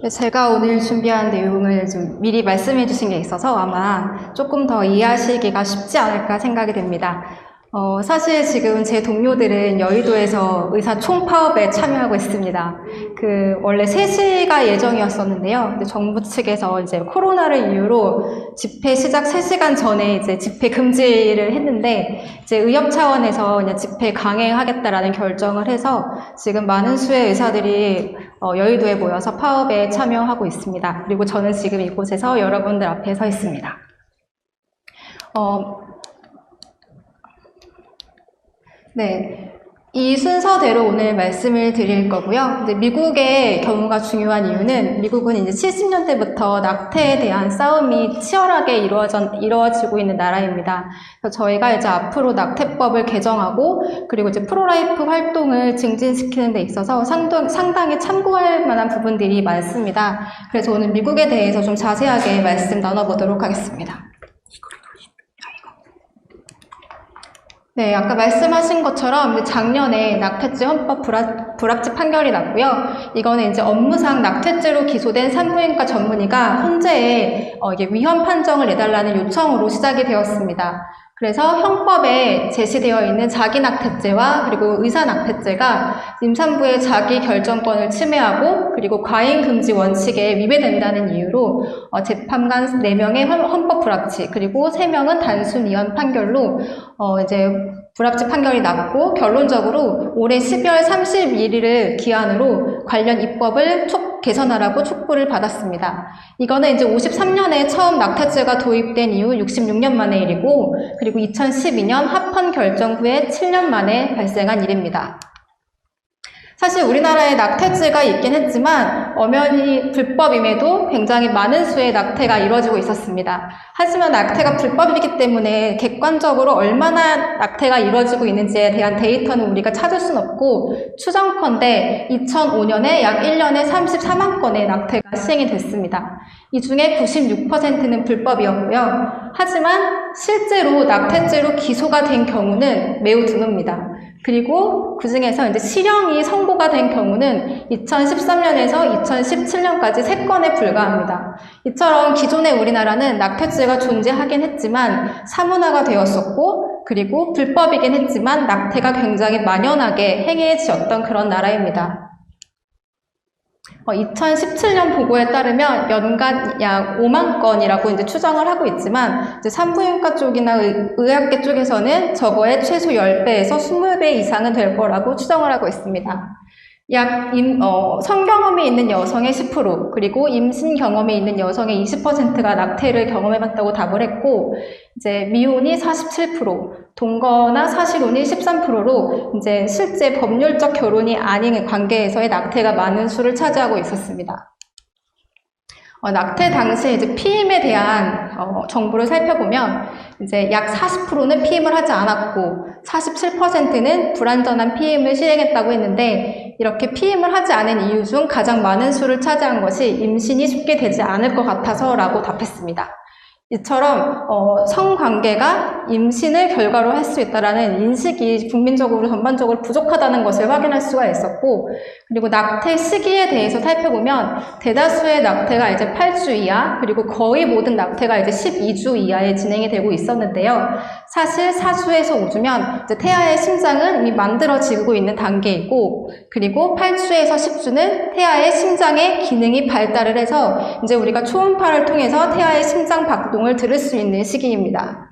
제가 오늘 준비한 내용을 좀 미리 말씀해 주신 게 있어서 아마 조금 더 이해하시기가 쉽지 않을까 생각이 됩니다. 사실 지금 제 동료들은 여의도에서 의사 총파업에 참여하고 있습니다. 원래 3시가 예정이었었는데요. 근데 정부 측에서 이제 코로나를 이유로 집회 시작 3시간 전에 이제 집회 금지를 했는데, 이제 의협 차원에서 그냥 집회 강행하겠다라는 결정을 해서 지금 많은 수의 의사들이 여의도에 모여서 파업에 참여하고 있습니다. 그리고 저는 지금 이곳에서 여러분들 앞에 서 있습니다. 네, 이 순서대로 오늘 말씀을 드릴 거고요. 이제 미국의 경우가 중요한 이유는 미국은 이제 70년대부터 낙태에 대한 싸움이 치열하게 이루어지고 있는 나라입니다. 그래서 저희가 이제 앞으로 낙태법을 개정하고 그리고 이제 프로라이프 활동을 증진시키는 데 있어서 상당히 참고할 만한 부분들이 많습니다. 그래서 오늘 미국에 대해서 좀 자세하게 말씀 나눠보도록 하겠습니다. 네, 아까 말씀하신 것처럼 작년에 낙태죄 헌법 불합치 판결이 났고요. 이거는 이제 업무상 낙태죄로 기소된 산부인과 전문의가 헌재에 이게 위헌 판정을 내달라는 요청으로 시작이 되었습니다. 그래서 형법에 제시되어 있는 자기낙태죄와 그리고 의사낙태죄가 임산부의 자기 결정권을 침해하고 그리고 과잉금지 원칙에 위배된다는 이유로 재판관 4명의 헌법 불합치 그리고 3명은 단순 위헌 판결로 이제 불합치 판결이 났고, 결론적으로 올해 12월 31일을 기한으로 관련 입법을 개선하라고 촉구를 받았습니다. 이거는 이제 53년에 처음 낙태죄가 도입된 이후 66년 만의 일이고, 그리고 2012년 합헌 결정 후에 7년 만에 발생한 일입니다. 사실 우리나라에 낙태죄가 있긴 했지만 엄연히 불법임에도 굉장히 많은 수의 낙태가 이루어지고 있었습니다. 하지만 낙태가 불법이기 때문에 객관적으로 얼마나 낙태가 이루어지고 있는지에 대한 데이터는 우리가 찾을 수는 없고, 추정컨대 2005년에 약 1년에 34만 건의 낙태가 시행이 됐습니다. 이 중에 96%는 불법이었고요. 하지만 실제로 낙태죄로 기소가 된 경우는 매우 드뭅니다. 그리고 그 중에서 이제 실형이 선고가 된 경우는 2013년에서 2017년까지 3건에 불과합니다. 이처럼 기존의 우리나라는 낙태죄가 존재하긴 했지만 사문화가 되었었고, 그리고 불법이긴 했지만 낙태가 굉장히 만연하게 행해졌던 그런 나라입니다. 2017년 보고에 따르면 연간 약 5만 건이라고 이제 추정을 하고 있지만, 이제 산부인과 쪽이나 의학계 쪽에서는 저거의 최소 10배에서 20배 이상은 될 거라고 추정을 하고 있습니다. 약 성경험이 있는 여성의 10%, 그리고 임신 경험이 있는 여성의 20%가 낙태를 경험해봤다고 답을 했고, 이제 미혼이 47%, 동거나 사실혼이 13%로 이제 실제 법률적 결혼이 아닌 관계에서의 낙태가 많은 수를 차지하고 있었습니다. 낙태 당시에 이제 피임에 대한 정보를 살펴보면 이제 약 40%는 피임을 하지 않았고 47%는 불완전한 피임을 시행했다고 했는데, 이렇게 피임을 하지 않은 이유 중 가장 많은 수를 차지한 것이 임신이 쉽게 되지 않을 것 같아서 라고 답했습니다. 이처럼 성관계가 임신을 결과로 할 수 있다는 인식이 국민적으로 전반적으로 부족하다는 것을 확인할 수가 있었고, 그리고 낙태 시기에 대해서 살펴보면 대다수의 낙태가 이제 8주 이하, 그리고 거의 모든 낙태가 이제 12주 이하에 진행이 되고 있었는데요. 사실 4주에서 5주면 이제 태아의 심장은 이미 만들어지고 있는 단계이고, 그리고 8주에서 10주는 태아의 심장의 기능이 발달을 해서 이제 우리가 초음파를 통해서 태아의 심장 박동을 들을 수 있는 시기입니다.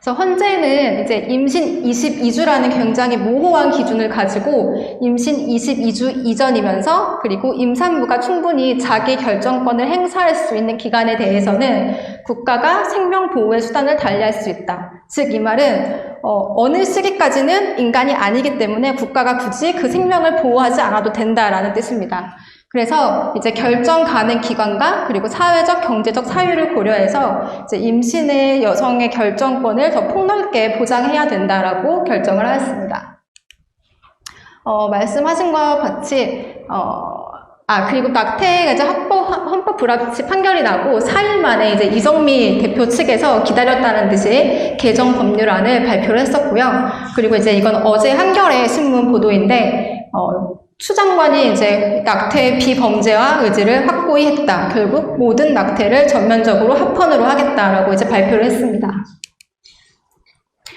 그래서 현재는 이제 임신 22주라는 굉장히 모호한 기준을 가지고 임신 22주 이전이면서, 그리고 임산부가 충분히 자기 결정권을 행사할 수 있는 기간에 대해서는 국가가 생명보호의 수단을 달리할 수 있다. 즉, 이 말은 어느 시기까지는 인간이 아니기 때문에 국가가 굳이 그 생명을 보호하지 않아도 된다라는 뜻입니다. 그래서 이제 결정 가능 기관과 그리고 사회적, 경제적 사유를 고려해서 이제 임신의 여성의 결정권을 더 폭넓게 보장해야 된다라고 결정을 하였습니다. 말씀하신 것과 같이 그리고 낙태가 이제 헌법 불합치 판결이 나고 4일 만에 이제 이정미 대표 측에서 기다렸다는 듯이 개정 법률안을 발표를 했었고요. 그리고 이제 이건 어제 한겨레 신문 보도인데, 추장관이 이제 낙태 비범죄화 의지를 확고히 했다. 결국 모든 낙태를 전면적으로 합헌으로 하겠다라고 이제 발표를 했습니다.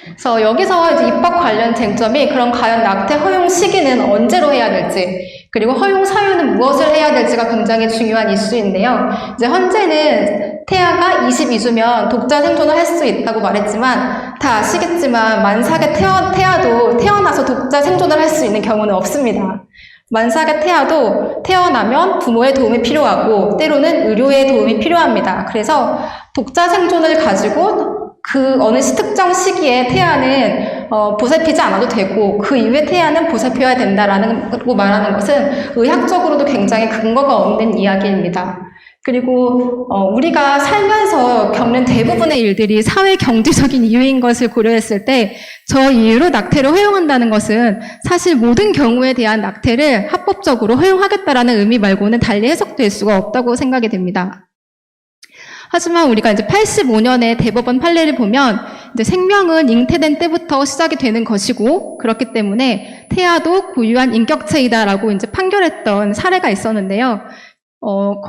그래서 여기서 이제 입법 관련 쟁점이 그럼 과연 낙태 허용 시기는 언제로 해야 될지, 그리고 허용 사유는 무엇을 해야 될지가 굉장히 중요한 이슈인데요. 이제 현재는 태아가 22주면 독자 생존을 할 수 있다고 말했지만 다 아시겠지만 만삭의 태아도 태어나서 독자 생존을 할 수 있는 경우는 없습니다. 만삭의 태아도 태어나면 부모의 도움이 필요하고 때로는 의료의 도움이 필요합니다. 그래서 독자 생존을 가지고 그 어느 특정 시기에 태아는 보살피지 않아도 되고 그 이후에 태아는 보살펴야 된다라는 거 말하는 것은 의학적으로도 굉장히 근거가 없는 이야기입니다. 그리고 우리가 살면서 겪는 대부분의 일들이 사회 경제적인 이유인 것을 고려했을 때 저 이유로 낙태를 허용한다는 것은 사실 모든 경우에 대한 낙태를 합법적으로 허용하겠다라는 의미 말고는 달리 해석될 수가 없다고 생각이 됩니다. 하지만 우리가 이제 85년에 대법원 판례를 보면 이제 생명은 잉태된 때부터 시작이 되는 것이고 그렇기 때문에 태아도 고유한 인격체이다라고 이제 판결했던 사례가 있었는데요.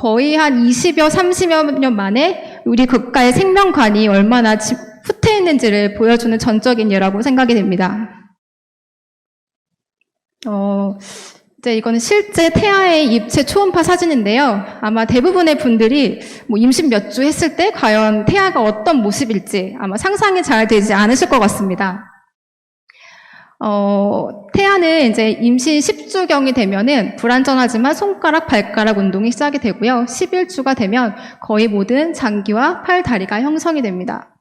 거의 한 20여, 30여 년 만에 우리 국가의 생명관이 얼마나 후퇴했는지를 보여주는 전적인 예라고 생각이 됩니다. 이제 이거는 실제 태아의 입체 초음파 사진인데요. 아마 대부분의 분들이 뭐 임신 몇 주 했을 때 과연 태아가 어떤 모습일지 아마 상상이 잘 되지 않으실 것 같습니다. 태아는 이제 임신 10주경이 되면은 불완전하지만 손가락, 발가락 운동이 시작이 되고요. 11주가 되면 거의 모든 장기와 팔, 다리가 형성이 됩니다.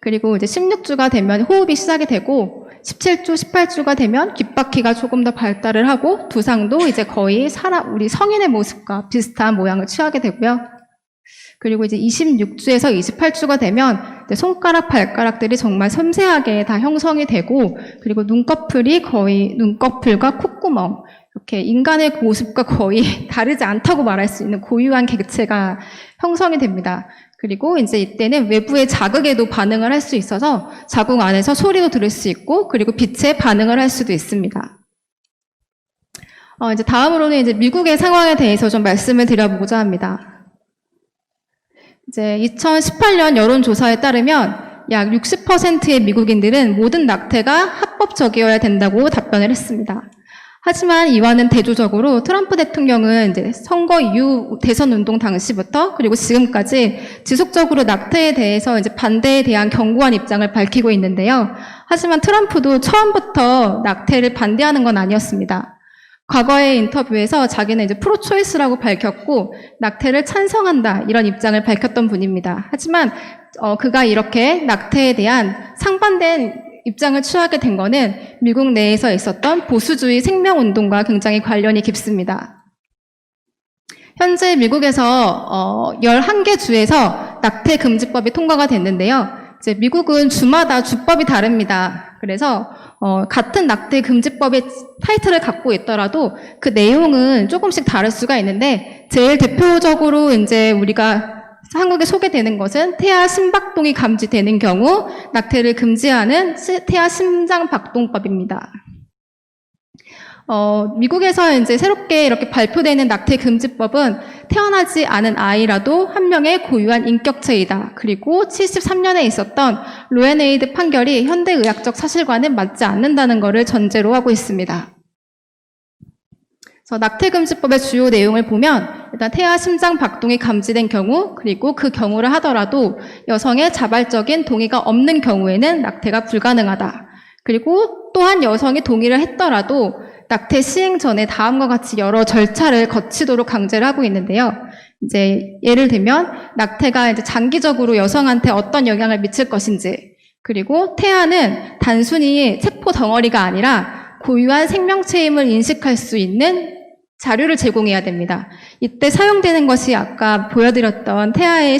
그리고 이제 16주가 되면 호흡이 시작이 되고 17주, 18주가 되면 귓바퀴가 조금 더 발달을 하고 두상도 이제 거의 우리 성인의 모습과 비슷한 모양을 취하게 되고요. 그리고 이제 26주에서 28주가 되면 이제 손가락, 발가락들이 정말 섬세하게 다 형성이 되고 그리고 눈꺼풀이 거의 눈꺼풀과 콧구멍 이렇게 인간의 모습과 거의 다르지 않다고 말할 수 있는 고유한 객체가 형성이 됩니다. 그리고 이제 이때는 외부의 자극에도 반응을 할 수 있어서 자궁 안에서 소리도 들을 수 있고 그리고 빛에 반응을 할 수도 있습니다. 이제 다음으로는 이제 미국의 상황에 대해서 좀 말씀을 드려보고자 합니다. 이제 2018년 여론조사에 따르면 약 60%의 미국인들은 모든 낙태가 합법적이어야 된다고 답변을 했습니다. 하지만 이와는 대조적으로 트럼프 대통령은 이제 선거 이후 대선 운동 당시부터 그리고 지금까지 지속적으로 낙태에 대해서 이제 반대에 대한 견고한 입장을 밝히고 있는데요. 하지만 트럼프도 처음부터 낙태를 반대하는 건 아니었습니다. 과거의 인터뷰에서 자기는 이제 프로초이스라고 밝혔고 낙태를 찬성한다 이런 입장을 밝혔던 분입니다. 하지만 그가 이렇게 낙태에 대한 상반된 입장을 취하게 된 거는 미국 내에서 있었던 보수주의 생명운동과 굉장히 관련이 깊습니다. 현재 미국에서 11개 주에서 낙태 금지법이 통과가 됐는데요. 이제 미국은 주마다 주법이 다릅니다. 그래서 같은 낙태 금지법의 타이틀을 갖고 있더라도 그 내용은 조금씩 다를 수가 있는데 제일 대표적으로 이제 우리가 한국에 소개되는 것은 태아 심박동이 감지되는 경우 낙태를 금지하는 태아 심장박동법입니다. 미국에서 이제 새롭게 이렇게 발표되는 낙태 금지법은 태어나지 않은 아이라도 한 명의 고유한 인격체이다. 그리고 73년에 있었던 로앤웨이드 판결이 현대의학적 사실과는 맞지 않는다는 것을 전제로 하고 있습니다. 그래서 낙태금지법의 주요 내용을 보면 일단 태아 심장 박동이 감지된 경우 그리고 그 경우를 하더라도 여성의 자발적인 동의가 없는 경우에는 낙태가 불가능하다. 그리고 또한 여성이 동의를 했더라도 낙태 시행 전에 다음과 같이 여러 절차를 거치도록 강제를 하고 있는데요. 이제 예를 들면 낙태가 이제 장기적으로 여성한테 어떤 영향을 미칠 것인지 그리고 태아는 단순히 세포 덩어리가 아니라 고유한 생명체임을 인식할 수 있는 자료를 제공해야 됩니다. 이때 사용되는 것이 아까 보여드렸던 태아의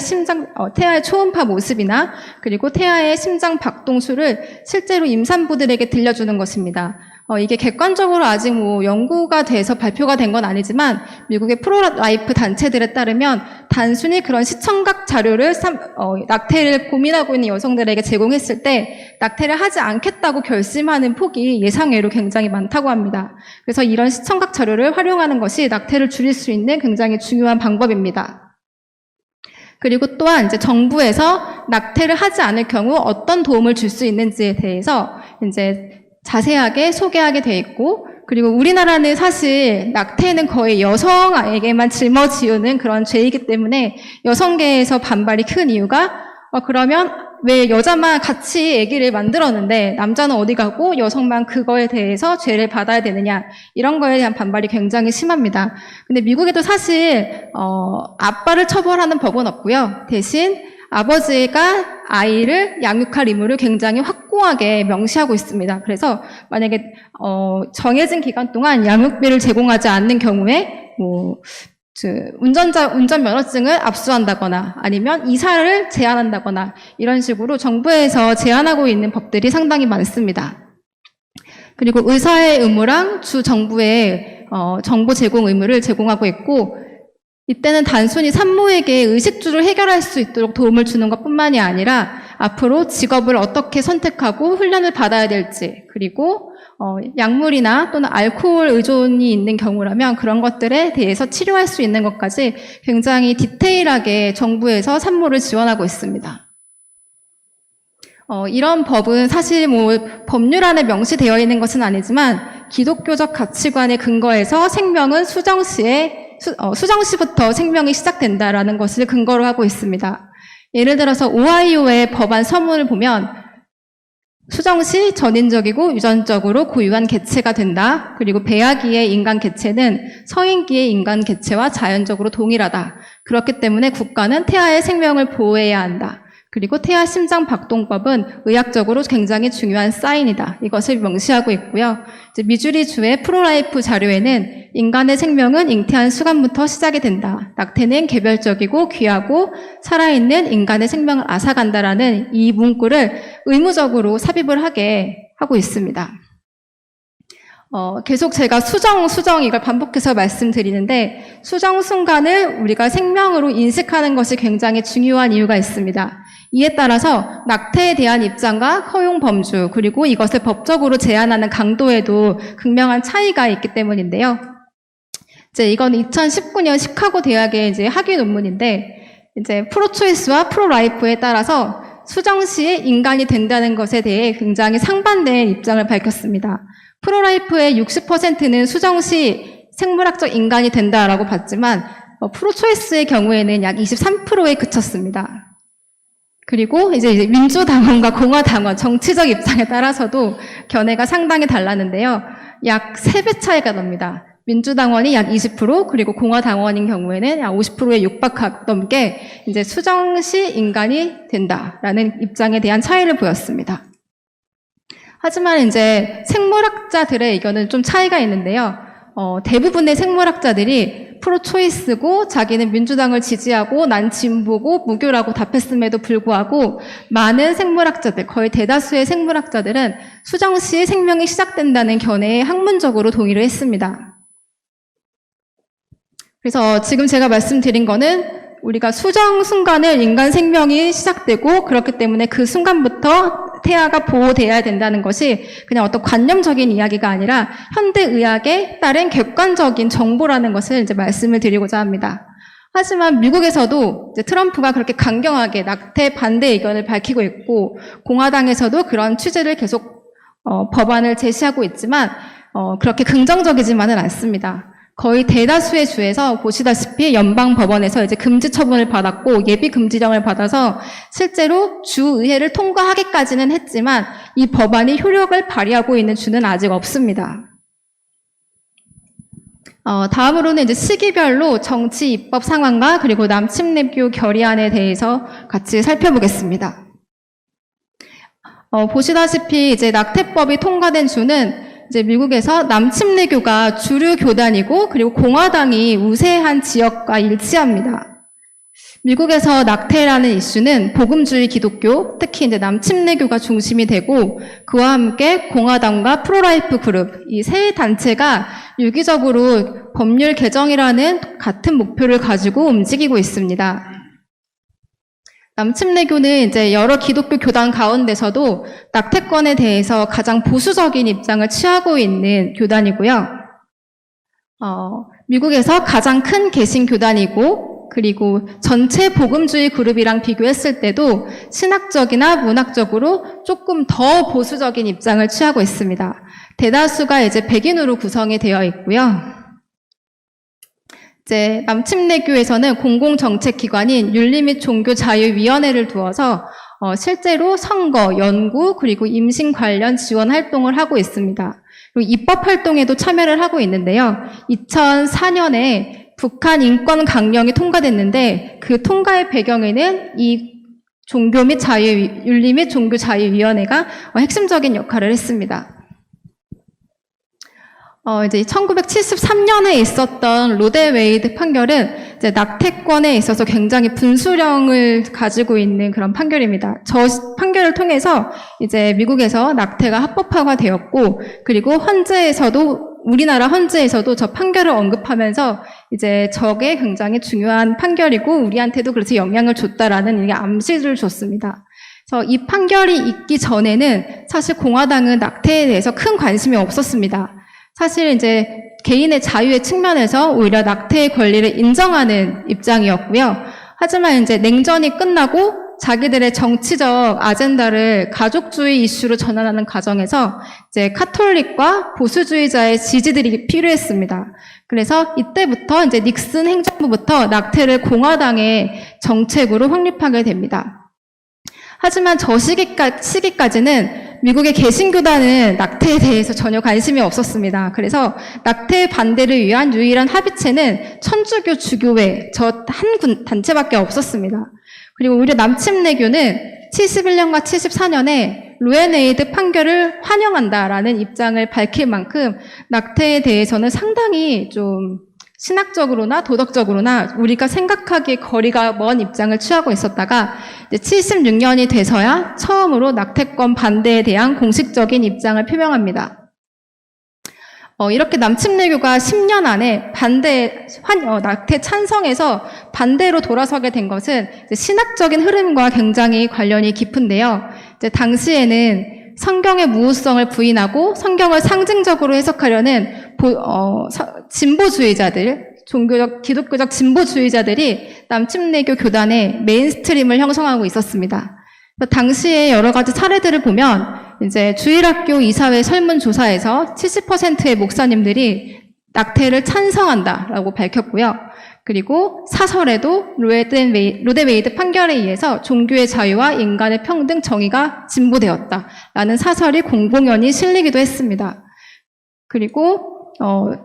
초음파 모습이나 그리고 태아의 심장 박동수를 실제로 임산부들에게 들려주는 것입니다. 이게 객관적으로 아직 연구가 돼서 발표가 된 건 아니지만 미국의 프로라이프 단체들에 따르면 단순히 그런 시청각 자료를 낙태를 고민하고 있는 여성들에게 제공했을 때 낙태를 하지 않겠다고 결심하는 폭이 예상외로 굉장히 많다고 합니다. 그래서 이런 시청각 자료를 활용하는 것이 낙태를 줄일 수 있는 굉장히 중요한 방법입니다. 그리고 또한 이제 정부에서 낙태를 하지 않을 경우 어떤 도움을 줄 수 있는지에 대해서 이제 자세하게 소개하게 돼 있고, 그리고 우리나라는 사실 낙태는 거의 여성에게만 짊어지우는 그런 죄이기 때문에 여성계에서 반발이 큰 이유가 그러면 왜 여자만 같이 아기를 만들었는데 남자는 어디 가고 여성만 그거에 대해서 죄를 받아야 되느냐, 이런 거에 대한 반발이 굉장히 심합니다. 근데 미국에도 사실 아빠를 처벌하는 법은 없고요. 대신 아버지가 아이를 양육할 의무를 굉장히 확고하게 명시하고 있습니다. 그래서 만약에 정해진 기간 동안 양육비를 제공하지 않는 경우에 운전 면허증을 압수한다거나 아니면 이사를 제한한다거나 이런 식으로 정부에서 제한하고 있는 법들이 상당히 많습니다. 그리고 의사의 의무랑 주 정부의 정보 제공 의무를 제공하고 있고, 이때는 단순히 산모에게 의식주를 해결할 수 있도록 도움을 주는 것뿐만이 아니라 앞으로 직업을 어떻게 선택하고 훈련을 받아야 될지, 그리고 약물이나 또는 알코올 의존이 있는 경우라면 그런 것들에 대해서 치료할 수 있는 것까지 굉장히 디테일하게 정부에서 산모를 지원하고 있습니다. 이런 법은 사실 법률 안에 명시되어 있는 것은 아니지만 기독교적 가치관에 근거해서 생명은 수정시부터 생명이 시작된다라는 것을 근거로 하고 있습니다. 예를 들어서 오하이오의 법안 서문을 보면 수정시 전인적이고 유전적으로 고유한 개체가 된다. 그리고 배아기의 인간 개체는 성인기의 인간 개체와 자연적으로 동일하다. 그렇기 때문에 국가는 태아의 생명을 보호해야 한다. 그리고 태아 심장 박동법은 의학적으로 굉장히 중요한 사인이다. 이것을 명시하고 있고요. 이제 미주리 주의 프로라이프 자료에는 인간의 생명은 잉태한 순간부터 시작이 된다. 낙태는 개별적이고 귀하고 살아있는 인간의 생명을 앗아간다라는 이 문구를 의무적으로 삽입을 하게 하고 있습니다. 계속 제가 수정 이걸 반복해서 말씀드리는데, 수정 순간을 우리가 생명으로 인식하는 것이 굉장히 중요한 이유가 있습니다. 이에 따라서 낙태에 대한 입장과 허용 범주, 그리고 이것을 법적으로 제한하는 강도에도 극명한 차이가 있기 때문인데요. 이제 이건 2019년 시카고 대학의 이제 학위 논문인데, 이제 프로초이스와 프로라이프에 따라서 수정 시에 인간이 된다는 것에 대해 굉장히 상반된 입장을 밝혔습니다. 프로라이프의 60%는 수정 시 생물학적 인간이 된다라고 봤지만 프로초이스의 경우에는 약 23%에 그쳤습니다. 그리고 이제 민주당원과 공화당원 정치적 입장에 따라서도 견해가 상당히 달랐는데요. 약 3배 차이가 납니다. 민주당원이 약 20%, 그리고 공화당원인 경우에는 약 50%에 넘게 이제 수정 시 인간이 된다라는 입장에 대한 차이를 보였습니다. 하지만 이제 생물학자들의 의견은 좀 차이가 있는데요. 대부분의 생물학자들이 프로초이스고 자기는 민주당을 지지하고 난 진보고 무교라고 답했음에도 불구하고 많은 생물학자들, 거의 대다수의 생물학자들은 수정 시 생명이 시작된다는 견해에 학문적으로 동의를 했습니다. 그래서 지금 제가 말씀드린 거는 우리가 수정 순간을 인간 생명이 시작되고 그렇기 때문에 그 순간부터 태아가 보호돼야 된다는 것이 그냥 어떤 관념적인 이야기가 아니라 현대의학에 따른 객관적인 정보라는 것을 이제 말씀을 드리고자 합니다. 하지만 미국에서도 이제 트럼프가 그렇게 강경하게 낙태 반대 의견을 밝히고 있고 공화당에서도 그런 취지를 계속 법안을 제시하고 있지만 그렇게 긍정적이지만은 않습니다. 거의 대다수의 주에서 보시다시피 연방 법원에서 이제 금지 처분을 받았고 예비 금지령을 받아서 실제로 주의회를 통과하기까지는 했지만 이 법안이 효력을 발휘하고 있는 주는 아직 없습니다. 다음으로는 이제 시기별로 정치 입법 상황과 그리고 남침내교 결의안에 대해서 같이 살펴보겠습니다. 보시다시피 이제 낙태법이 통과된 주는 이제 미국에서 남침내교가 주류 교단이고 그리고 공화당이 우세한 지역과 일치합니다. 미국에서 낙태라는 이슈는 복음주의 기독교, 특히 이제 남침례교가 중심이 되고 그와 함께 공화당과 프로라이프 그룹 이 세 단체가 유기적으로 법률 개정이라는 같은 목표를 가지고 움직이고 있습니다. 남침례교는 이제 여러 기독교 교단 가운데서도 낙태권에 대해서 가장 보수적인 입장을 취하고 있는 교단이고요. 미국에서 가장 큰 개신 교단이고 그리고 전체 복음주의 그룹이랑 비교했을 때도 신학적이나 문학적으로 조금 더 보수적인 입장을 취하고 있습니다. 대다수가 이제 백인으로 구성이 되어 있고요. 이제 남침례교에서는 공공정책기관인 윤리 및 종교자유위원회를 두어서 실제로 선거, 연구, 그리고 임신 관련 지원 활동을 하고 있습니다. 그리고 입법 활동에도 참여를 하고 있는데요. 2004년에 북한 인권 강령이 통과됐는데 그 통과의 배경에는 이 종교 및 윤리 및 종교자유위원회가 핵심적인 역할을 했습니다. 이제 1973년에 있었던 로데 웨이드 판결은 이제 낙태권에 있어서 굉장히 분수령을 가지고 있는 그런 판결입니다. 저 판결을 통해서 이제 미국에서 낙태가 합법화가 되었고, 그리고 우리나라 헌재에서도 저 판결을 언급하면서 이제 저게 굉장히 중요한 판결이고, 우리한테도 그래서 영향을 줬다라는 이게 암시를 줬습니다. 그래서 이 판결이 있기 전에는 사실 공화당은 낙태에 대해서 큰 관심이 없었습니다. 사실 이제 개인의 자유의 측면에서 오히려 낙태의 권리를 인정하는 입장이었고요. 하지만 이제 냉전이 끝나고 자기들의 정치적 아젠다를 가족주의 이슈로 전환하는 과정에서 이제 카톨릭과 보수주의자의 지지들이 필요했습니다. 그래서 이때부터 이제 닉슨 행정부부터 낙태를 공화당의 정책으로 확립하게 됩니다. 하지만 저 시기까지는 미국의 개신교단은 낙태에 대해서 전혀 관심이 없었습니다. 그래서 낙태 반대를 위한 유일한 합의체는 천주교 주교회 저 한 단체밖에 없었습니다. 그리고 오히려 남침례교는 71년과 74년에 로앤웨이드 판결을 환영한다라는 입장을 밝힐 만큼 낙태에 대해서는 상당히 좀 신학적으로나 도덕적으로나 우리가 생각하기에 거리가 먼 입장을 취하고 있었다가 이제 76년이 돼서야 처음으로 낙태권 반대에 대한 공식적인 입장을 표명합니다. 이렇게 남침례교가 10년 안에 낙태 찬성에서 반대로 돌아서게 된 것은 이제 신학적인 흐름과 굉장히 관련이 깊은데요. 이제 당시에는 성경의 무효성을 부인하고 성경을 상징적으로 해석하려는 진보주의자들, 기독교적 진보주의자들이 남침례교 교단의 메인스트림을 형성하고 있었습니다. 당시에 여러 가지 사례들을 보면 이제 주일학교 이사회 설문조사에서 70%의 목사님들이 낙태를 찬성한다라고 밝혔고요. 그리고 사설에도 로데 웨이드 판결에 의해서 종교의 자유와 인간의 평등 정의가 진보되었다라는 사설이 공공연히 실리기도 했습니다. 그리고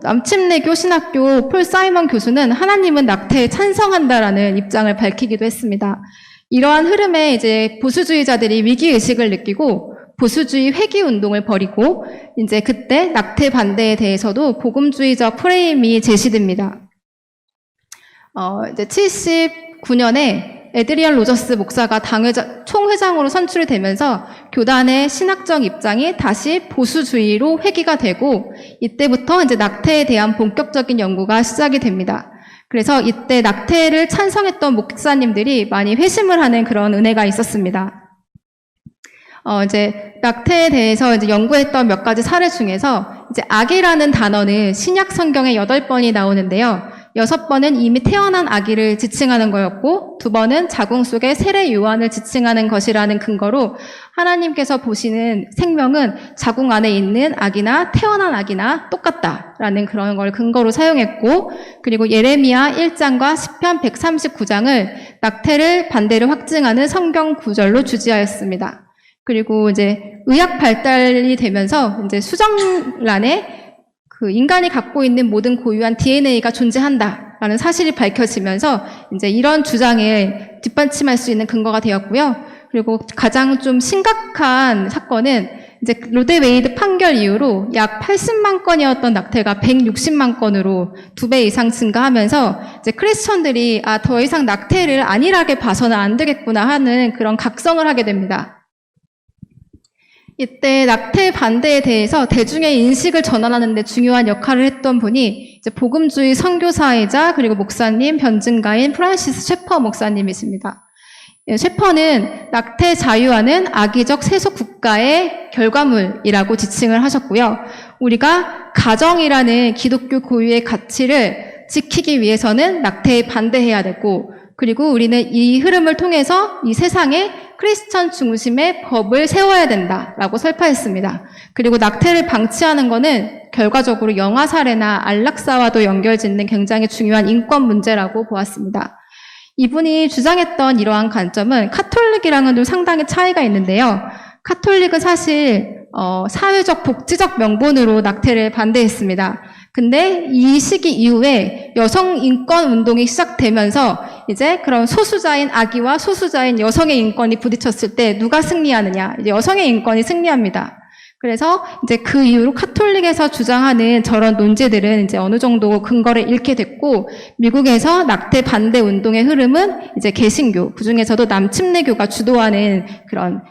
남침례교 신학교 폴 사이먼 교수는 하나님은 낙태에 찬성한다라는 입장을 밝히기도 했습니다. 이러한 흐름에 이제 보수주의자들이 위기의식을 느끼고 보수주의 회귀 운동을 벌이고 이제 그때 낙태 반대에 대해서도 복음주의적 프레임이 제시됩니다. 이제 79년에 에드리언 로저스 목사가 총회장으로 선출이 되면서 교단의 신학적 입장이 다시 보수주의로 회귀가 되고 이때부터 이제 낙태에 대한 본격적인 연구가 시작이 됩니다. 그래서 이때 낙태를 찬성했던 목사님들이 많이 회심을 하는 그런 은혜가 있었습니다. 이제 낙태에 대해서 이제 연구했던 몇 가지 사례 중에서 이제 아기라는 단어는 신약 성경에 8번이 나오는데요. 6번은 이미 태어난 아기를 지칭하는 거였고 2번은 자궁 속의 세례 요한을 지칭하는 것이라는 근거로 하나님께서 보시는 생명은 자궁 안에 있는 아기나 태어난 아기나 똑같다라는 그런 걸 근거로 사용했고 그리고 예레미야 1장과 시편 139장을 낙태를 반대를 확증하는 성경 구절로 주지하였습니다. 그리고 이제 의학 발달이 되면서 이제 수정란에 그 인간이 갖고 있는 모든 고유한 DNA가 존재한다라는 사실이 밝혀지면서 이제 이런 주장에 뒷받침할 수 있는 근거가 되었고요. 그리고 가장 좀 심각한 사건은 이제 로데웨이드 판결 이후로 약 80만 건이었던 낙태가 160만 건으로 2배 이상 증가하면서 이제 크리스천들이 더 이상 낙태를 안일하게 봐서는 안 되겠구나 하는 그런 각성을 하게 됩니다. 이때 낙태 반대에 대해서 대중의 인식을 전환하는 데 중요한 역할을 했던 분이 이제 복음주의 선교사이자 그리고 목사님, 변증가인 프란시스 셰퍼 목사님이십니다. 셰퍼는 낙태 자유화는 악의적 세속 국가의 결과물이라고 지칭을 하셨고요. 우리가 가정이라는 기독교 고유의 가치를 지키기 위해서는 낙태에 반대해야 되고, 그리고 우리는 이 흐름을 통해서 이 세상에 크리스천 중심의 법을 세워야 된다라고 설파했습니다. 그리고 낙태를 방치하는 것은 결과적으로 영아 살해나 안락사와도 연결짓는 굉장히 중요한 인권 문제라고 보았습니다. 이분이 주장했던 이러한 관점은 카톨릭이랑은 좀 상당히 차이가 있는데요. 카톨릭은 사실 사회적 복지적 명분으로 낙태를 반대했습니다. 근데 이 시기 이후에 여성 인권 운동이 시작되면서 이제 그런 소수자인 아기와 소수자인 여성의 인권이 부딪혔을 때 누가 승리하느냐? 이제 여성의 인권이 승리합니다. 그래서 이제 그 이후로 카톨릭에서 주장하는 저런 논제들은 이제 어느 정도 근거를 잃게 됐고, 미국에서 낙태 반대 운동의 흐름은 이제 개신교, 그중에서도 남침례교가 주도하는 그런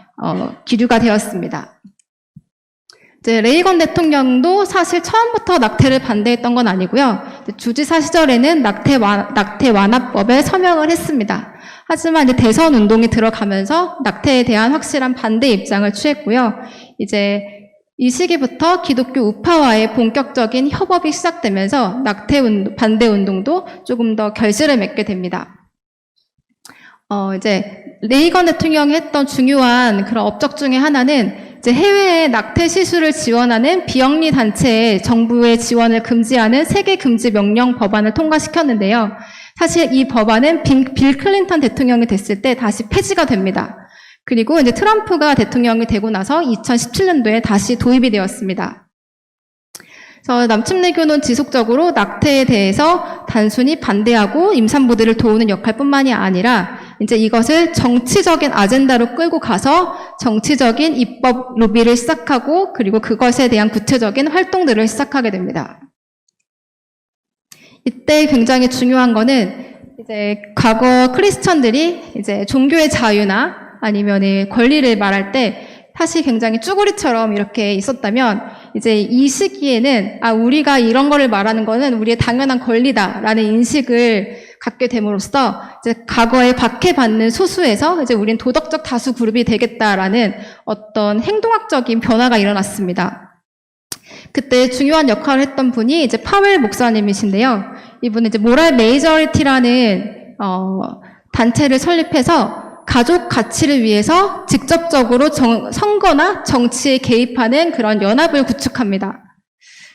기류가 되었습니다. 이제 레이건 대통령도 사실 처음부터 낙태를 반대했던 건 아니고요. 주지사 시절에는 낙태 완화법에 서명을 했습니다. 하지만 이제 대선 운동이 들어가면서 낙태에 대한 확실한 반대 입장을 취했고요. 이제 이 시기부터 기독교 우파와의 본격적인 협업이 시작되면서 낙태 반대 운동도 조금 더 결실을 맺게 됩니다. 이제 레이건 대통령이 했던 중요한 그런 업적 중에 하나는 이제 해외에 낙태 시술을 지원하는 비영리 단체에 정부의 지원을 금지하는 세계 금지 명령 법안을 통과시켰는데요. 사실 이 법안은 빌 클린턴 대통령이 됐을 때 다시 폐지가 됩니다. 그리고 이제 트럼프가 대통령이 되고 나서 2017년도에 다시 도입이 되었습니다. 그래서 남침례교는 지속적으로 낙태에 대해서 단순히 반대하고 임산부들을 도우는 역할뿐만이 아니라 이제 이것을 정치적인 아젠다로 끌고 가서 정치적인 입법 로비를 시작하고, 그리고 그것에 대한 구체적인 활동들을 시작하게 됩니다. 이때 굉장히 중요한 거는 이제 과거 크리스천들이 이제 종교의 자유나 아니면 권리를 말할 때 사실 굉장히 쭈구리처럼 이렇게 있었다면, 이제 이 시기에는 우리가 이런 거를 말하는 거는 우리의 당연한 권리다라는 인식을 갖게 됨으로써 이제 과거에 박해받는 소수에서 이제 우린 도덕적 다수 그룹이 되겠다라는 어떤 행동학적인 변화가 일어났습니다. 그때 중요한 역할을 했던 분이 이제 파웰 목사님이신데요. 이분은 이제 모랄 메이저리티라는 단체를 설립해서 가족 가치를 위해서 직접적으로 선거나 정치에 개입하는 그런 연합을 구축합니다.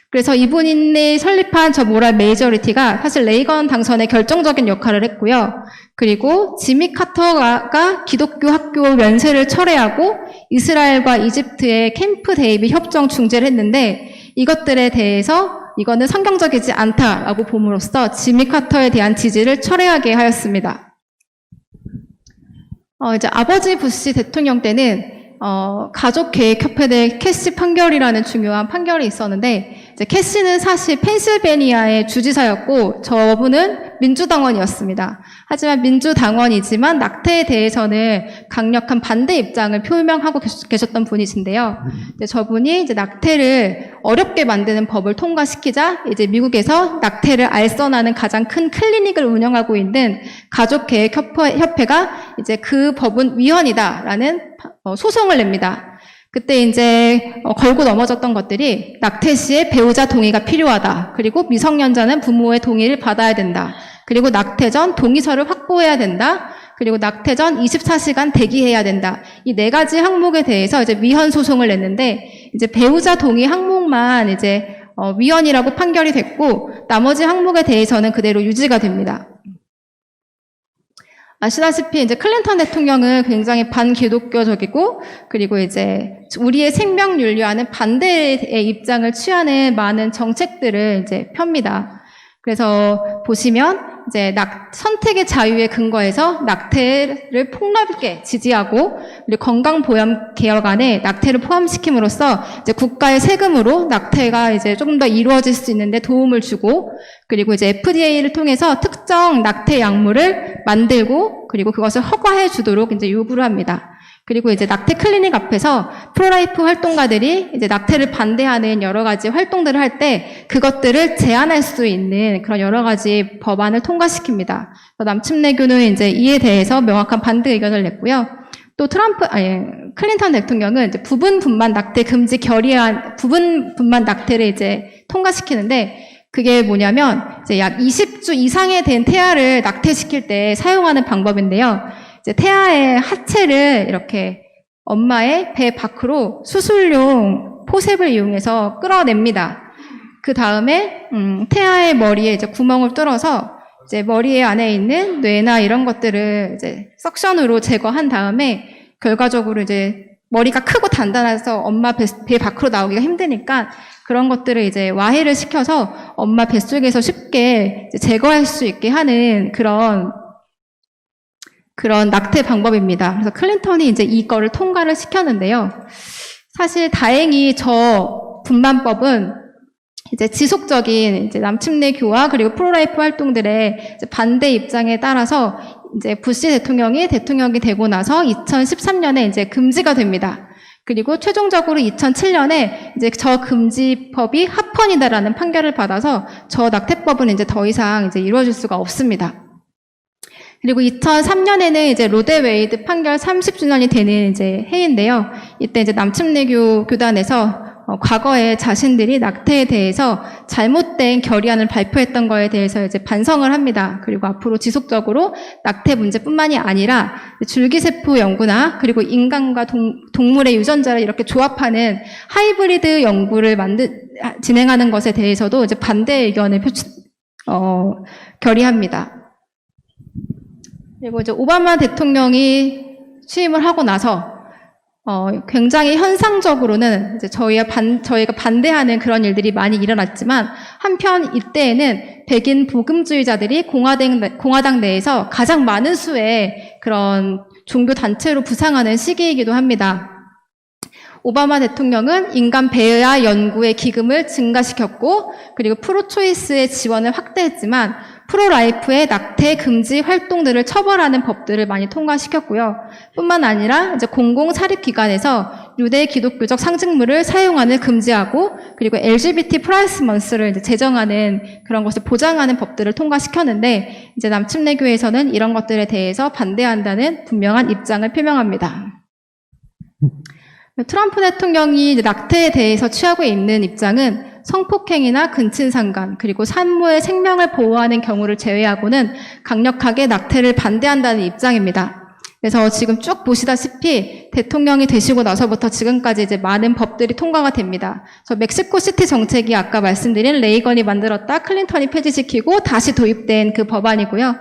그래서 이분이 설립한 저 모랄 메이저리티가 사실 레이건 당선에 결정적인 역할을 했고요. 그리고 지미 카터가 기독교 학교 면세를 철회하고 이스라엘과 이집트의 캠프 데이빗 협정 중재를 했는데, 이것들에 대해서 이거는 성경적이지 않다라고 봄으로써 지미 카터에 대한 지지를 철회하게 하였습니다. 이제 아버지 부시 대통령 때는 가족계획협회 내 캐시 판결이라는 중요한 판결이 있었는데, 이제 캐시는 사실 펜실베니아의 주지사였고 저분은 민주당원이었습니다. 하지만 민주당원이지만 낙태에 대해서는 강력한 반대 입장을 표명하고 계셨던 분이신데요. 이제 저분이 이제 낙태를 어렵게 만드는 법을 통과시키자 이제 미국에서 낙태를 알선하는 가장 큰 클리닉을 운영하고 있는 가족계획협회가 이제 그 법은 위헌이다라는 소송을 냅니다. 그때 이제 걸고 넘어졌던 것들이 낙태 시에 배우자 동의가 필요하다. 그리고 미성년자는 부모의 동의를 받아야 된다. 그리고 낙태 전 동의서를 확보해야 된다. 그리고 낙태 전 24시간 대기해야 된다. 이 네 가지 항목에 대해서 이제 위헌 소송을 냈는데, 이제 배우자 동의 항목만 이제 위헌이라고 판결이 됐고, 나머지 항목에 대해서는 그대로 유지가 됩니다. 아시다시피 이제 클린턴 대통령은 굉장히 반기독교적이고, 그리고 이제 우리의 생명 윤리와는 반대의 입장을 취하는 많은 정책들을 이제 펴니다. 그래서 보시면 이제 선택의 자유에 근거해서 낙태를 폭넓게 지지하고 그리고 건강보험 개혁 안에 낙태를 포함시킴으로써 이제 국가의 세금으로 낙태가 이제 조금 더 이루어질 수 있는데 도움을 주고 그리고 이제 FDA를 통해서 특정 낙태 약물을 만들고 그리고 그것을 허가해 주도록 이제 요구를 합니다. 그리고 이제 낙태 클리닉 앞에서 프로라이프 활동가들이 이제 낙태를 반대하는 여러 가지 활동들을 할 때 그것들을 제한할 수 있는 그런 여러 가지 법안을 통과시킵니다. 남침내교는 이제 이에 대해서 명확한 반대 의견을 냈고요. 또 클린턴 대통령은 이제 부분 분만 낙태 금지 결의안, 부분 분만 낙태를 이제 통과시키는데 그게 뭐냐면 이제 약 20주 이상에 된 태아를 낙태시킬 때 사용하는 방법인데요. 이제 태아의 하체를 이렇게 엄마의 배 밖으로 수술용 포셉을 이용해서 끌어냅니다. 그 다음에 태아의 머리에 이제 구멍을 뚫어서 이제 머리 안에 있는 뇌나 이런 것들을 이제 석션으로 제거한 다음에 결과적으로 이제 머리가 크고 단단해서 엄마 배 밖으로 나오기가 힘드니까 그런 것들을 이제 와해를 시켜서 엄마 뱃속에서 쉽게 이제 제거할 수 있게 하는 그런 낙태 방법입니다. 그래서 클린턴이 이제 이거를 통과를 시켰는데요. 사실 다행히 저 분만법은 이제 지속적인 이제 남침내교와 그리고 프로라이프 활동들의 이제 반대 입장에 따라서 이제 부시 대통령이 되고 나서 2013년에 이제 금지가 됩니다. 그리고 최종적으로 2007년에 이제 저 금지법이 합헌이다라는 판결을 받아서 저 낙태법은 이제 더 이상 이제 이루어질 수가 없습니다. 그리고 2003년에는 이제 로데웨이드 판결 30주년이 되는 이제 해인데요. 이때 이제 남침내교 교단에서 과거에 자신들이 낙태에 대해서 잘못된 결의안을 발표했던 거에 대해서 이제 반성을 합니다. 그리고 앞으로 지속적으로 낙태 문제뿐만이 아니라 줄기세포 연구나 그리고 인간과 동물의 유전자를 이렇게 조합하는 하이브리드 연구를 진행하는 것에 대해서도 이제 반대 의견을 결의합니다. 그리고 이제 오바마 대통령이 취임을 하고 나서 굉장히 현상적으로는 이제 저희가 반대하는 그런 일들이 많이 일어났지만 한편 이때에는 백인 복음주의자들이 공화당 내에서 가장 많은 수의 그런 종교 단체로 부상하는 시기이기도 합니다. 오바마 대통령은 인간 배아 연구의 기금을 증가시켰고 그리고 프로초이스의 지원을 확대했지만 프로라이프의 낙태 금지 활동들을 처벌하는 법들을 많이 통과시켰고요. 뿐만 아니라 이제 공공사립기관에서 유대 기독교적 상징물을 사용하는 금지하고 그리고 LGBT 프라이스 먼스를 이제 제정하는 그런 것을 보장하는 법들을 통과시켰는데 이제 남침내교에서는 이런 것들에 대해서 반대한다는 분명한 입장을 표명합니다. 트럼프 대통령이 낙태에 대해서 취하고 있는 입장은 성폭행이나 근친상간 그리고 산모의 생명을 보호하는 경우를 제외하고는 강력하게 낙태를 반대한다는 입장입니다. 그래서 지금 쭉 보시다시피 대통령이 되시고 나서부터 지금까지 이제 많은 법들이 통과가 됩니다. 그래서 멕시코 시티 정책이 아까 말씀드린 레이건이 만들었다 클린턴이 폐지시키고 다시 도입된 그 법안이고요.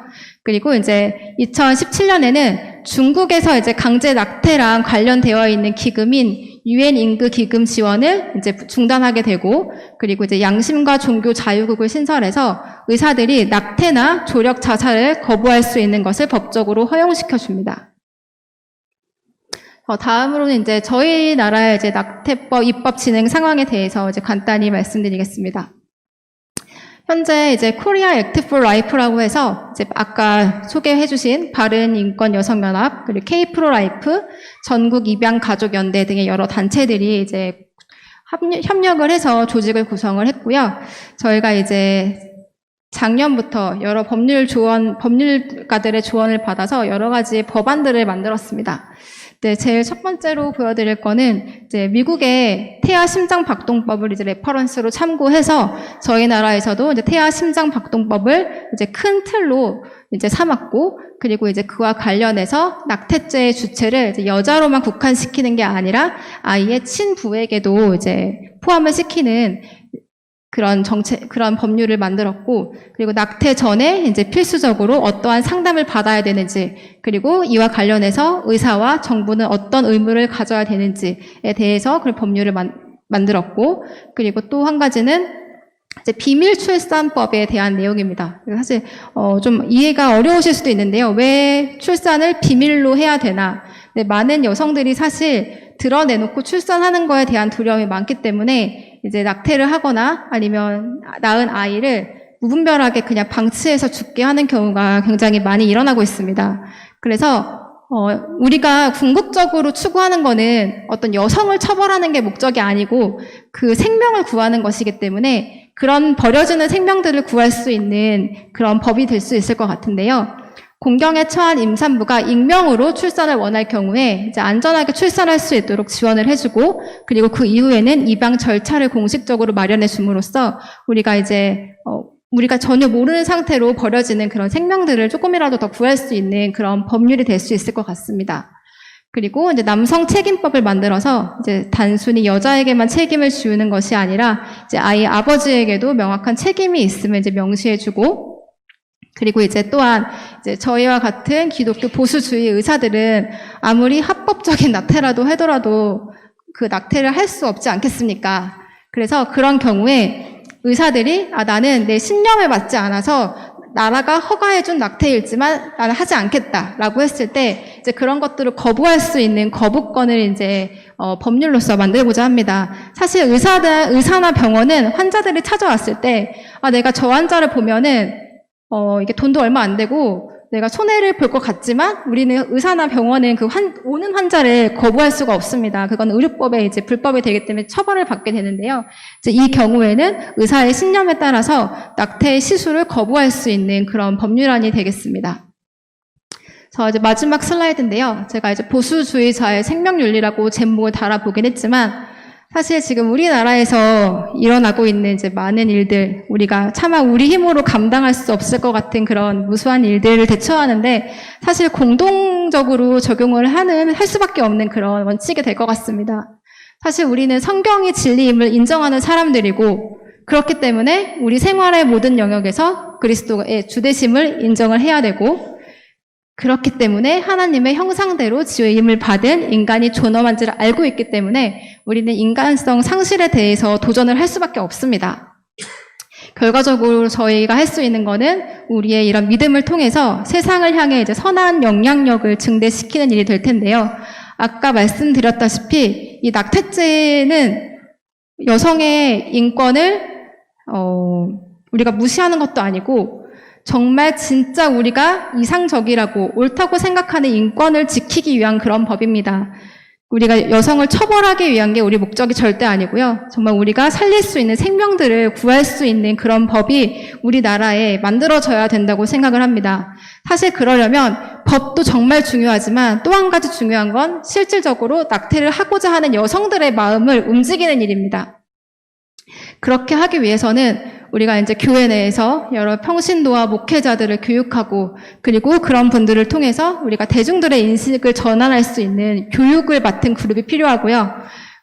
그리고 이제 2017년에는 중국에서 이제 강제 낙태랑 관련되어 있는 기금인 유엔 임금 기금 지원을 이제 중단하게 되고 그리고 이제 양심과 종교 자유국을 신설해서 의사들이 낙태나 조력 자살을 거부할 수 있는 것을 법적으로 허용시켜 줍니다. 다음으로는 이제 저희 나라의 이제 낙태법 입법 진행 상황에 대해서 이제 간단히 말씀드리겠습니다. 현재 이제 코리아 액트 포 라이프라고 해서 이제 아까 소개해 주신 바른 인권 여성 연합 그리고 K 프로 라이프 전국 입양 가족 연대 등의 여러 단체들이 이제 협력을 해서 조직을 구성을 했고요. 저희가 이제 작년부터 여러 법률가들의 조언을 받아서 여러 가지 법안들을 만들었습니다. 네, 제일 첫 번째로 보여드릴 거는 이제 미국의 태아 심장 박동법을 이제 레퍼런스로 참고해서 저희 나라에서도 이제 태아 심장 박동법을 이제 큰 틀로 이제 삼았고 그리고 이제 그와 관련해서 낙태죄의 주체를 이제 여자로만 국한시키는 게 아니라 아이의 친부에게도 이제 포함을 시키는 그런 법률을 만들었고, 그리고 낙태 전에 이제 필수적으로 어떠한 상담을 받아야 되는지, 그리고 이와 관련해서 의사와 정부는 어떤 의무를 가져야 되는지에 대해서 그런 법률을 만들었고, 그리고 또 한 가지는 이제 비밀 출산법에 대한 내용입니다. 사실 좀 이해가 어려우실 수도 있는데요. 왜 출산을 비밀로 해야 되나? 네, 많은 여성들이 사실 드러내놓고 출산하는 거에 대한 두려움이 많기 때문에 이제 낙태를 하거나 아니면 낳은 아이를 무분별하게 그냥 방치해서 죽게 하는 경우가 굉장히 많이 일어나고 있습니다. 그래서 우리가 궁극적으로 추구하는 거는 어떤 여성을 처벌하는 게 목적이 아니고 그 생명을 구하는 것이기 때문에 그런 버려지는 생명들을 구할 수 있는 그런 법이 될 수 있을 것 같은데요. 공경에 처한 임산부가 익명으로 출산을 원할 경우에 이제 안전하게 출산할 수 있도록 지원을 해주고, 그리고 그 이후에는 입양 절차를 공식적으로 마련해 줌으로써 우리가 이제 우리가 전혀 모르는 상태로 버려지는 그런 생명들을 조금이라도 더 구할 수 있는 그런 법률이 될 수 있을 것 같습니다. 그리고 이제 남성 책임법을 만들어서 이제 단순히 여자에게만 책임을 지우는 것이 아니라 이제 아이 아버지에게도 명확한 책임이 있음을 이제 명시해주고, 그리고 이제 또한 이제 저희와 같은 기독교 보수주의 의사들은 아무리 합법적인 낙태라도 하더라도 그 낙태를 할 수 없지 않겠습니까? 그래서 그런 경우에 의사들이 나는 내 신념에 맞지 않아서 나라가 허가해준 낙태일지만 나는 하지 않겠다라고 했을 때 이제 그런 것들을 거부할 수 있는 거부권을 이제 법률로서 만들고자 합니다. 사실 의사나 병원은 환자들이 찾아왔을 때 내가 저 환자를 보면은 이게 돈도 얼마 안 되고 내가 손해를 볼 것 같지만 우리는 의사나 병원은 오는 환자를 거부할 수가 없습니다. 그건 의료법에 이제 불법이 되기 때문에 처벌을 받게 되는데요. 이제 이 경우에는 의사의 신념에 따라서 낙태 시술을 거부할 수 있는 그런 법률안이 되겠습니다. 이제 마지막 슬라이드인데요. 제가 이제 보수주의자의 생명윤리라고 제목을 달아보긴 했지만 사실 지금 우리나라에서 일어나고 있는 이제 많은 일들, 우리가 차마 우리 힘으로 감당할 수 없을 것 같은 그런 무수한 일들을 대처하는데 사실 공동적으로 적용을 할 수밖에 없는 그런 원칙이 될 것 같습니다. 사실 우리는 성경이 진리임을 인정하는 사람들이고 그렇기 때문에 우리 생활의 모든 영역에서 그리스도의 주되심을 인정을 해야 되고, 그렇기 때문에 하나님의 형상대로 지음을 받은 인간이 존엄한 줄을 알고 있기 때문에 우리는 인간성 상실에 대해서 도전을 할 수밖에 없습니다. 결과적으로 저희가 할 수 있는 거는 우리의 이런 믿음을 통해서 세상을 향해 이제 선한 영향력을 증대시키는 일이 될 텐데요. 아까 말씀드렸다시피 이 낙태죄는 여성의 인권을 우리가 무시하는 것도 아니고 정말 진짜 우리가 이상적이라고 옳다고 생각하는 인권을 지키기 위한 그런 법입니다. 우리가 여성을 처벌하기 위한 게 우리 목적이 절대 아니고요. 정말 우리가 살릴 수 있는 생명들을 구할 수 있는 그런 법이 우리나라에 만들어져야 된다고 생각을 합니다. 사실 그러려면 법도 정말 중요하지만 또 한 가지 중요한 건 실질적으로 낙태를 하고자 하는 여성들의 마음을 움직이는 일입니다. 그렇게 하기 위해서는 우리가 이제 교회 내에서 여러 평신도와 목회자들을 교육하고, 그리고 그런 분들을 통해서 우리가 대중들의 인식을 전환할 수 있는 교육을 맡은 그룹이 필요하고요.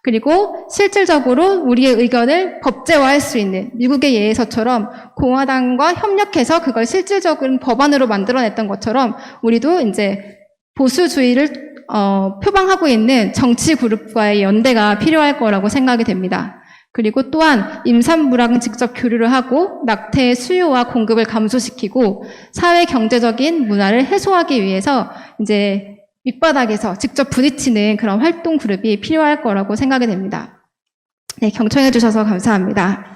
그리고 실질적으로 우리의 의견을 법제화할 수 있는 미국의 예에서처럼 공화당과 협력해서 그걸 실질적인 법안으로 만들어냈던 것처럼 우리도 이제 보수주의를 표방하고 있는 정치 그룹과의 연대가 필요할 거라고 생각이 됩니다. 그리고 또한 임산부랑 직접 교류를 하고 낙태의 수요와 공급을 감소시키고 사회 경제적인 문화를 해소하기 위해서 이제 밑바닥에서 직접 부딪히는 그런 활동 그룹이 필요할 거라고 생각이 됩니다. 네, 경청해 주셔서 감사합니다.